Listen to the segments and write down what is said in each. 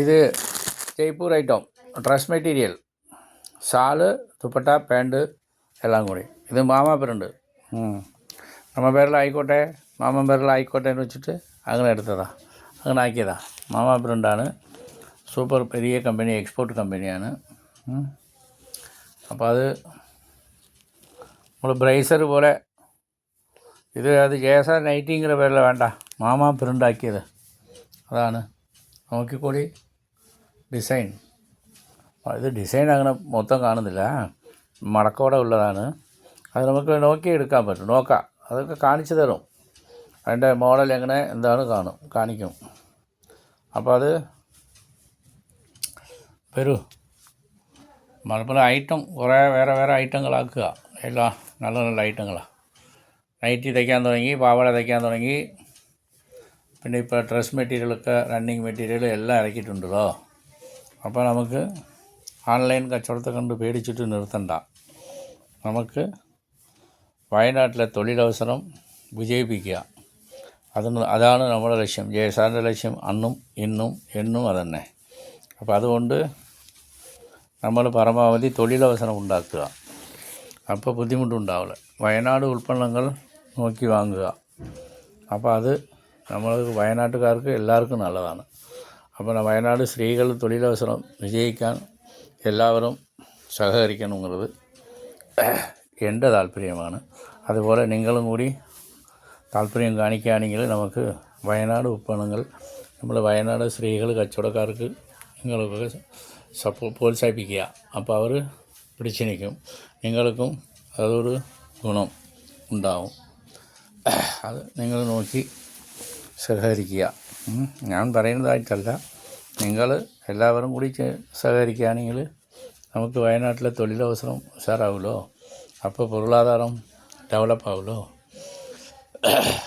ഇത് Jaipur item dress material, shawl, dupatta, pant എല്ലാം കൂടി. ഇത് മാമാ പ്രിൻ്റ്. നമ്മ പേരിലായിക്കോട്ടെ, മാമൻ പേരിലായിക്കോട്ടെ എന്ന് വെച്ചിട്ട് അങ്ങനെ എടുത്തതാണ്, അങ്ങനെ ആക്കിയതാണ്. മാമാ പ്രിൻ്റാണ്, സൂപ്പർ പെരിയ കമ്പനി, എക്സ്പോർട്ട് കമ്പനിയാണ്. അപ്പോൾ അത് നമ്മൾ ബ്രേസർ പോലെ ഇത് അത് ജേസ നൈറ്റിங்கிற പേരിൽ വേണ്ട, മാമാ പ്രിൻ്റാക്കിയത് അതാണ്. നോക്കിക്കോടി ഡിസൈൻ. ഇത് ഡിസൈൻ അങ്ങനെ മൊത്തം കാണുന്നില്ല, മടക്കോടെ ഉള്ളതാണ്. അത് നമുക്ക് നോക്കി എടുക്കാൻ പറ്റും, നോക്കാം, അതൊക്കെ കാണിച്ചു തരും. അതിൻ്റെ മോഡൽ എങ്ങനെ എന്താണ് കാണിക്കും. അപ്പോൾ അത് വരൂ. മലപ്പുറം ഐറ്റം കുറേ വേറെ വേറെ ഐറ്റങ്ങളാക്കുക, എല്ലാം നല്ല നല്ല ഐറ്റങ്ങളാണ്. നൈറ്റി തയ്ക്കാൻ തുടങ്ങി, പാവാട തയ്ക്കാൻ തുടങ്ങി, പിന്നെ ഇപ്പോൾ ഡ്രസ് മെറ്റീരിയലൊക്കെ റണ്ണിങ് മെറ്റീരിയൽ എല്ലാം ഇറക്കിയിട്ടുണ്ടല്ലോ. അപ്പോൾ നമുക്ക് ഓൺലൈൻ കച്ചവടത്തെ കണ്ട് പേടിച്ചിട്ട് നിർത്തണ്ട. നമുക്ക് വയനാട്ടിലെ തൊഴിലവസരം വിജയിപ്പിക്കുക, അതാണ് നമ്മുടെ ലക്ഷ്യം. ജയസാറിൻ്റെ ലക്ഷ്യം അന്നും ഇന്നും എന്നും അതന്നെ. അപ്പോൾ അതുകൊണ്ട് നമ്മൾ പരമാവധി തൊഴിലവസരം ഉണ്ടാക്കുക, അപ്പോൾ ബുദ്ധിമുട്ടുണ്ടാവില്ല. വയനാട് ഉൽപ്പന്നങ്ങൾ നോക്കി വാങ്ങുക. അപ്പോൾ അത് നമ്മൾ വയനാട്ടുകാർക്ക് എല്ലാവർക്കും നല്ലതാണ്. അപ്പോൾ വയനാട് സ്ത്രീകൾ തൊഴിലവസരം വിജയിക്കാൻ എല്ലാവരും സഹകരിക്കണം എന്നുള്ളത് എൻ്റെ താല്പര്യമാണ്. അതുപോലെ നിങ്ങളും കൂടി താല്പര്യം കാണിക്കുകയാണെങ്കിൽ നമുക്ക് വയനാട് ഉൽപ്പന്നങ്ങൾ, നമ്മൾ വയനാട് സ്ത്രീകൾ കച്ചവടക്കാർക്ക് നിങ്ങളൊക്കെ പ്രോത്സാഹിപ്പിക്കുക. അപ്പോൾ അവർ പിടിച്ചു നിൽക്കും, നിങ്ങൾക്കും അതൊരു ഗുണം ഉണ്ടാവും. അത് നിങ്ങൾ നോക്കി സഹകരിക്കുക. ഞാൻ പറയുന്നതായിട്ടല്ല, നിങ്ങൾ എല്ലാവരും കൂടി സഹകരിക്കുകയാണെങ്കിൽ നമുക്ക് വയനാട്ടിലെ തൊഴിലവസരം ഉഷാറാവുമല്ലോ. അപ്പോൾ പൊരുളാധാരം ഡെവലപ്പാവുമല്ലോ.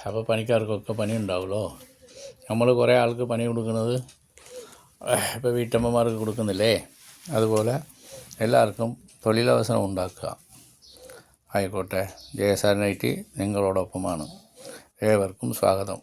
അപ്പോൾ പണിക്കാർക്കൊക്കെ പണി ഉണ്ടാവുമല്ലോ. നമ്മൾ കുറേ ആൾക്ക് പണി കൊടുക്കുന്നത് ഇപ്പോൾ വീട്ടമ്മമാർക്ക് കൊടുക്കുന്നില്ലേ, അതുപോലെ എല്ലാവർക്കും തൊഴിലവസരം ഉണ്ടാക്കുക. ആയിക്കോട്ടെ. ജയസാരനായിട്ട് നിങ്ങളോടൊപ്പമാണ്. ഏവർക്കും സ്വാഗതം.